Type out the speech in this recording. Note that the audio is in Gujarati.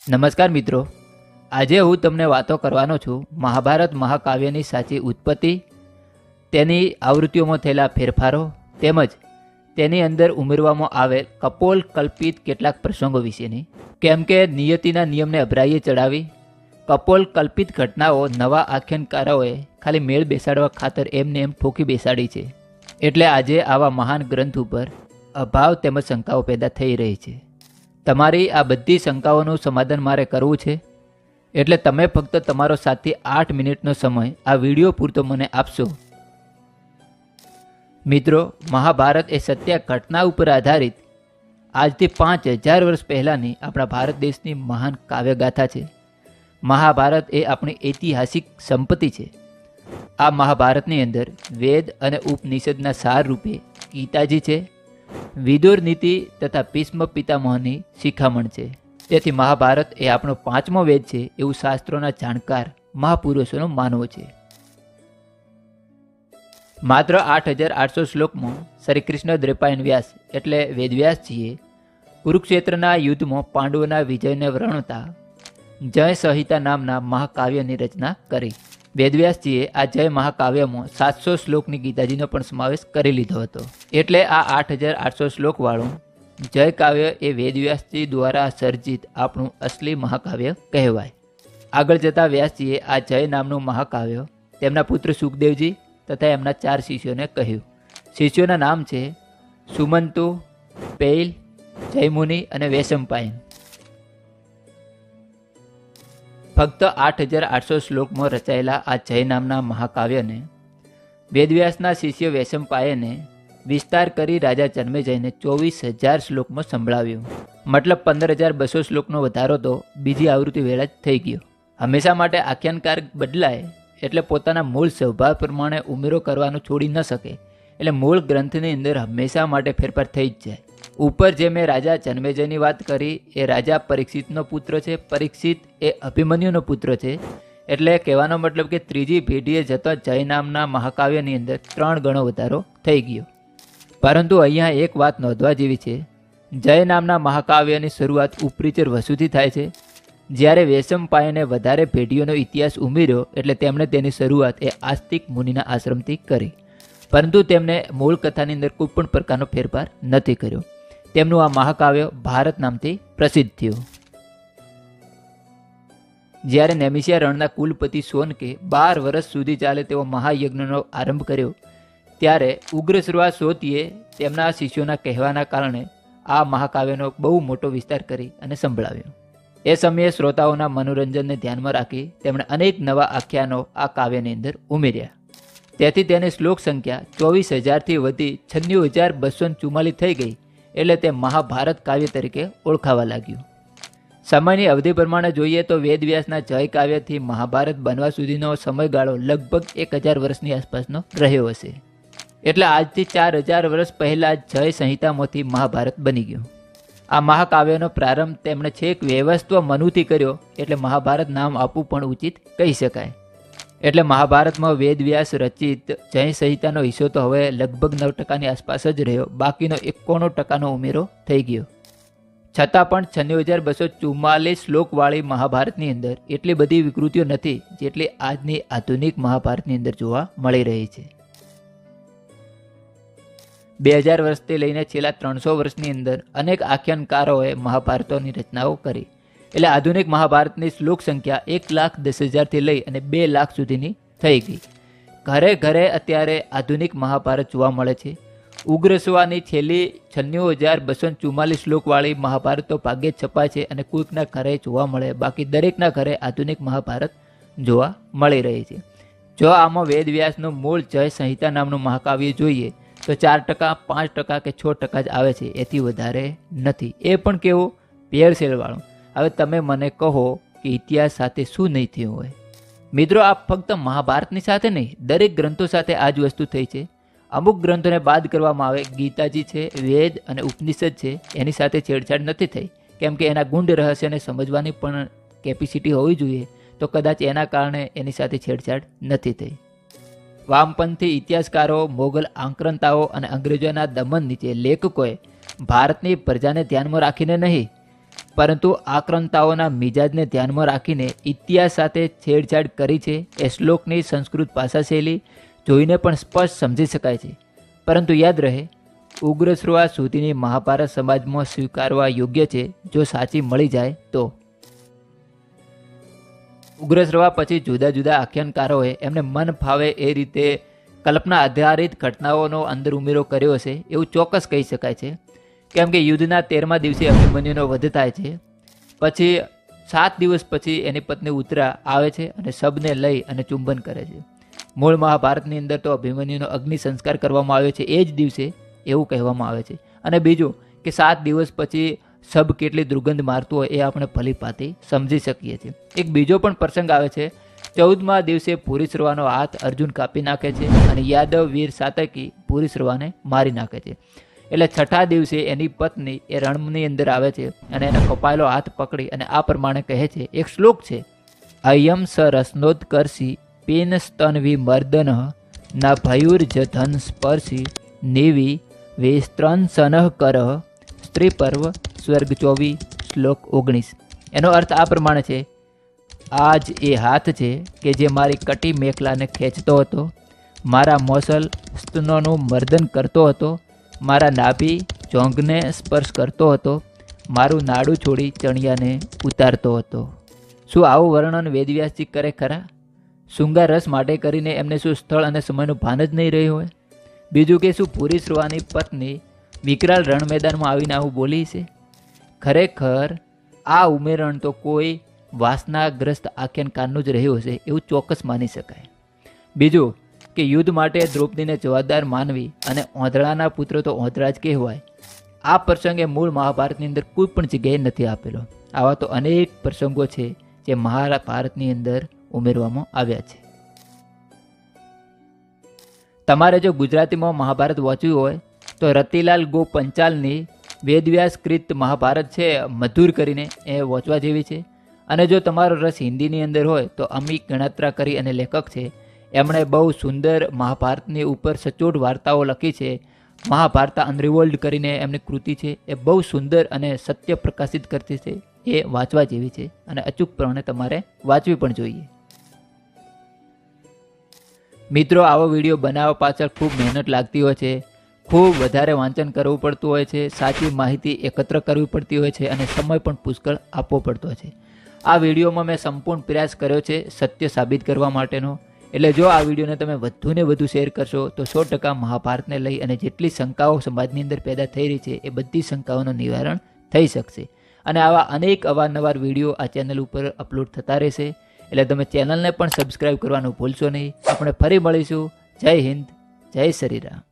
નમસ્કાર મિત્રો, આજે હું તમને વાતો કરવાનો છું મહાભારત મહાકાવ્યની સાચી ઉત્પત્તિ, તેની આવૃત્તિઓમાં થયેલા ફેરફારો તેમજ તેની અંદર ઉમેરવામાં આવેલ કપોલ કલ્પિત કેટલાક પ્રસંગો વિશેની. કેમ કે નિયતિના નિયમને અભરાઈએ ચડાવી કપોલ કલ્પિત ઘટનાઓ નવા આખ્યાનકારોએ ખાલી મેળ બેસાડવા ખાતર એમને એમ ઠોકી બેસાડી છે. એટલે આજે આવા મહાન ગ્રંથ ઉપર અભાવ તેમજ શંકાઓ પેદા થઈ રહી છે. તમારી આ બધી શંકાઓનું સમાધાન મારે કરવું છે, એટલે તમે ફક્ત તમારો 7 થી 8 મિનિટનો સમય આ વિડીયો પૂરતો મને આપશો. મિત્રો, મહાભારત એ સત્ય ઘટના ઉપર આધારિત આજથી 5000 વર્ષ પહેલાંની આપણા ભારત દેશની મહાન કાવ્યગાથા છે. મહાભારત એ આપણી ઐતિહાસિક સંપત્તિ છે. આ મહાભારતની અંદર વેદ અને ઉપનિષદના સાર રૂપે ગીતાજી છે, વિદુર નીતિ તથા ભીષ્મ પિતામહની શિખામણ છે. તેથી મહાભારત એ આપણો 5મો વેદ છે એવું શાસ્ત્રોના જાણકાર મહાપુરુષોનો માનવો છે. માત્ર 8800 શ્લોકમાં શ્રી કૃષ્ણ દ્વૈપાયન વ્યાસ એટલે વેદવ્યાસજીએ કુરુક્ષેત્રના યુદ્ધમાં પાંડવોના વિજયને વર્ણવતા જય સંહિતા નામના મહાકાવ્યની રચના કરી. વેદવ્યાસજીએ આ જય મહાકાવ્યમાં 700 શ્લોકની ગીતાજીનો પણ સમાવેશ કરી લીધો હતો. એટલે આ 8800 શ્લોકવાળું જય કાવ્ય એ વેદવ્યાસજી દ્વારા સર્જિત આપણું અસલી મહાકાવ્ય કહેવાય. આગળ જતાં વ્યાસજીએ આ જય નામનું મહાકાવ્ય તેમના પુત્ર સુખદેવજી તથા એમના 4 શિષ્યોને કહ્યું. શિષ્યોના નામ છે સુમંતુ, પૈલ, જયમુનિ અને વૈશંપાયન. ફક્ત 8800 શ્લોકમાં રચાયેલા આ જય નામના મહાકાવ્યને વેદવ્યાસના શિષ્ય વૈશંપાયને વિસ્તાર કરી રાજા જન્મેજયને 24000 શ્લોકમાં સંભળાવ્યું. મતલબ 15200 શ્લોકનો વધારો તો બીજી આવૃત્તિ વેળા જ થઈ ગયો. હંમેશા માટે આખ્યાનકાર બદલાય એટલે પોતાના મૂળ સ્વભાવ પ્રમાણે ઉમેરો કરવાનું છોડી ન શકે. એટલે મૂળ ગ્રંથની અંદર હંમેશા માટે ફેરફાર થઈ જ જાય. ઉપર જે મેં રાજા જન્મેજયની વાત કરી એ રાજા પરીક્ષિતનો પુત્ર છે. પરીક્ષિત એ અભિમન્યુનો પુત્ર છે. એટલે કહેવાનો મતલબ કે ત્રીજી પેઢીએ જતા જય નામના મહાકાવ્યની અંદર 3 ગણો વધારો થઈ ગયો. પરંતુ અહીંયા એક વાત નોંધવા જેવી છે. જય નામના મહાકાવ્યની શરૂઆત ઉપરીચર વસુથી થાય છે. જ્યારે વૈશંપાયને વધારે પેઢીઓનો ઇતિહાસ ઉમેર્યો એટલે તેમણે તેની શરૂઆત એ આસ્તિક મુનિના આશ્રમથી કરી. પરંતુ તેમણે મૂળ કથાની અંદર કોઈ પણ પ્રકારનો ફેરફાર નથી કર્યો. તેમનું આ મહાકાવ્ય ભારત નામથી પ્રસિદ્ધ થયું. જ્યારે નેમિષિયા રણના કુલપતિ સોનકે 12 વર્ષ સુધી ચાલે તેવો મહાયજ્ઞનો આરંભ કર્યો ત્યારે ઉગ્રશ્રવા સોતીએ તેમના શિષ્યોના કહેવાના કારણે આ મહાકાવ્યનો બહુ મોટો વિસ્તાર કરી અને સંભળાવ્યો. એ સમયે શ્રોતાઓના મનોરંજનને ધ્યાનમાં રાખી તેમણે અનેક નવા આખ્યાનો આ કાવ્યની અંદર ઉમેર્યા. તેથી તેની શ્લોક સંખ્યા 24000થી વધી 96244 થઈ ગઈ. એટલે તે મહાભારત કાવ્ય તરીકે ઓળખાવા લાગ્યું. સમયની અવધિ પ્રમાણે જોઈએ તો વેદવ્યાસના જય કાવ્યથી મહાભારત બનવા સુધીનો સમયગાળો લગભગ 1000 વર્ષની આસપાસનો રહ્યો હશે. એટલે આજથી 4000 વર્ષ પહેલાં જય સંહિતામાંથી મહાભારત બની ગયું. આ મહાકાવ્યનો પ્રારંભ તેમણે છેક વૈવસ્વ મનુથી કર્યો. એટલે મહાભારત નામ આપવું પણ ઉચિત કહી શકાય. એટલે મહાભારતમાં વેદવ્યાસ રચિત જય સંહિતાનો હિસ્સો તો હવે લગભગ 9%ની આસપાસ જ રહ્યો. બાકીનો 91% ઉમેરો થઈ ગયો. છતાં પણ 96244 શ્લોકવાળી મહાભારતની અંદર એટલી બધી વિકૃતિઓ નથી જેટલી આજની આધુનિક મહાભારતની અંદર જોવા મળી રહી છે. 2000 વર્ષથી લઈને છેલ્લા 300 વર્ષની અંદર અનેક આખ્યાનકારોએ મહાભારતોની રચનાઓ કરી. એટલે આધુનિક મહાભારતની શ્લોક સંખ્યા 1,10,000થી લઈ અને 2 લાખ સુધીની થઈ ગઈ. ઘરે ઘરે અત્યારે આધુનિક મહાભારત જોવા મળે છે. ઉગ્રશ્વાની છેલ્લી 96244 શ્લોકવાળી મહાભારત તો ભાગ્યે જ છપાય છે અને કોઈકના ઘરે જોવા મળે. બાકી દરેકના ઘરે આધુનિક મહાભારત જોવા મળી રહી છે. જો આમાં વેદવ્યાસનું મૂળ જય સંહિતા નામનું મહાકાવ્ય જોઈએ તો 4%, 5% કે 6% જ આવે છે. એથી વધારે નથી. એ પણ કેવું ભેળસેળવાળું. હવે તમે મને કહો કે ઇતિહાસ સાથે શું નહીં થયું હોય. મિત્રો, આ ફક્ત મહાભારતની સાથે નહીં, દરેક ગ્રંથો સાથે આ જ વસ્તુ થઈ છે. અમુક ગ્રંથોને બાદ કરવામાં આવે. ગીતાજી છે, વેદ અને ઉપનિષદ છે, એની સાથે છેડછાડ નથી થઈ. કેમ કે એના ગુંડ રહસ્યને સમજવાની પણ કેપેસિટી હોવી જોઈએ. તો કદાચ એના કારણે એની સાથે છેડછાડ નથી થઈ. વામપંથી ઇતિહાસકારો, મોગલ આક્રંતાઓ અને અંગ્રેજોના દમન નીચે લેખકોએ ભારતની પ્રજાને ધ્યાનમાં રાખીને નહીં પરંતુ આક્રાંતાઓના મિજાજને ધ્યાનમાં રાખીને ઇતિહાસ સાથે છેડછાડ કરી છે એ શ્લોકની સંસ્કૃત ભાષા શૈલી જોઈને પણ સ્પષ્ટ સમજી શકાય છે. પરંતુ યાદ રહે, ઉગ્રશ્રવા સુધીની મહાભારત સમાજમાં સ્વીકારવા યોગ્ય છે જો સાચી મળી જાય તો. ઉગ્રશ્રવા પછી જુદા જુદા આખ્યાનકારોએ એમને મન ફાવે એ રીતે કલ્પના આધારિત ઘટનાઓનો અંદર ઉમેરો કર્યો હશે એવું ચોક્કસ કહી શકાય છે. કેમ કે યુદ્ધના 13મા દિવસે અભિમન્યુનો વધ થાય છે. પછી 7 દિવસ પછી એની પત્ની ઉત્તરા આવે છે અને શબને લઈ અને ચુંબન કરે છે. મૂળ મહાભારતની અંદર તો અભિમન્યુનો અગ્નિ સંસ્કાર કરવામાં આવ્યો છે એ જ દિવસે એવું કહેવામાં આવે છે. અને બીજું કે 7 દિવસ પછી શબ કેટલી દુર્ગંધ મારતું હોય એ આપણે ભલીભાંતિ સમજી શકીએ છીએ. એક બીજો પણ પ્રસંગ આવે છે. 14મા દિવસે પુરીશ્રવાનો હાથ અર્જુન કાપી નાખે છે અને યાદવ વીર સાતકી પુરીશ્રવાને મારી નાખે છે. એટલે 6ઠા દિવસે એની પત્ની એ રણની અંદર આવે છે અને એને કપાયેલો હાથ પકડી અને આ પ્રમાણે કહે છે. એક શ્લોક છે, અયમ સ રસનોત્કર્ષી પેન સ્તનવી મર્દન ના ભયુર્જધન સ્પર્શી નેવી વેસ્ત્રન સનહ કરહ સ્ત્રી પર્વ સ્વર્ગ 24 શ્લોક 19. એનો અર્થ આ પ્રમાણે છે, આ જ એ હાથ છે કે જે મારી કટી મેખલાને ખેંચતો હતો, મારા મોસલ સ્તનોનું મર્દન કરતો હતો, મારા નાભી જોંઘને સ્પર્શ કરતો હતો, મારું નાડું છોડી ચણિયાને ઉતારતો હતો. શું આવું વર્ણન વેદવ્યાસજી કરે ખરા? શૃંગાર રસ માટે કરીને એમને શું સ્થળ અને સમયનું ભાન જ નહીં રહ્યું હોય? બીજું કે શું પુરીશ્રવાની પત્ની વિકરાળ રણ મેદાનમાં આવીને આવું બોલી છે? ખરેખર આ ઉમેરણ તો કોઈ વાસનાગ્રસ્ત આખ્યાનકારનું જ રહ્યું હશે એવું ચોક્કસ માની શકાય. બીજું કે યુદ્ધ માટે દ્રૌપદીને જવાબદાર માનવી અને ઓંધળાના પુત્ર તો ઓંધળા જ કહેવાય. આ પ્રસંગે મૂળ મહાભારતની અંદર કોઈ પણ જગ્યાએ નથી આપેલો. આવા તો અનેક પ્રસંગો છે જે મહાભારતની અંદર ઉમેરવામાં આવ્યા છે. તમારે જો ગુજરાતીમાં મહાભારત વાંચવું હોય તો રતિલાલ ગો પંચાલની વેદવ્યાસકૃત મહાભારત છે મધુર કરીને એ વાંચવા જેવી છે. અને જો તમારો રસ હિન્દીની અંદર હોય તો અમી ગણાત્રા કરી અને લેખક છે, એમણે બહુ સુંદર મહાભારતની ઉપર સચોટ વાર્તાઓ લખી છે. મહાભારત અનરિવોલ્ડ કરીને એમની કૃતિ છે, એ બહુ સુંદર અને સત્ય પ્રકાશિત કરતી છે. એ વાંચવા જેવી છે અને અચૂકપણે તમારે વાંચવી પણ જોઈએ. મિત્રો, આવો વિડીયો બનાવવા પાછળ ખૂબ મહેનત લાગતી હોય છે, ખૂબ વધારે વાંચન કરવું પડતું હોય છે, સાચી માહિતી એકત્ર કરવી પડતી હોય છે અને સમય પણ પુષ્કળ આપવો પડતો હોય છે. આ વિડીયોમાં મેં સંપૂર્ણ પ્રયાસ કર્યો છે સત્ય સાબિત કરવા માટેનો. એટલે જો આ વિડીયોને તમે વધુને વધુ શેર કરશો તો 100% મહાભારતને લઈ અને જેટલી શંકાઓ સમાજની અંદર પેદા થઈ રહી છે એ બધી શંકાઓનું નિવારણ થઈ શકશે. અને આવા અનેક અવારનવાર વિડીયો આ ચેનલ ઉપર અપલોડ થતા રહેશે. એટલે તમે ચેનલને પણ સબસ્ક્રાઈબ કરવાનું ભૂલશો નહીં. આપણે ફરી મળીશું. જય હિન્દ, જય શ્રી રામ.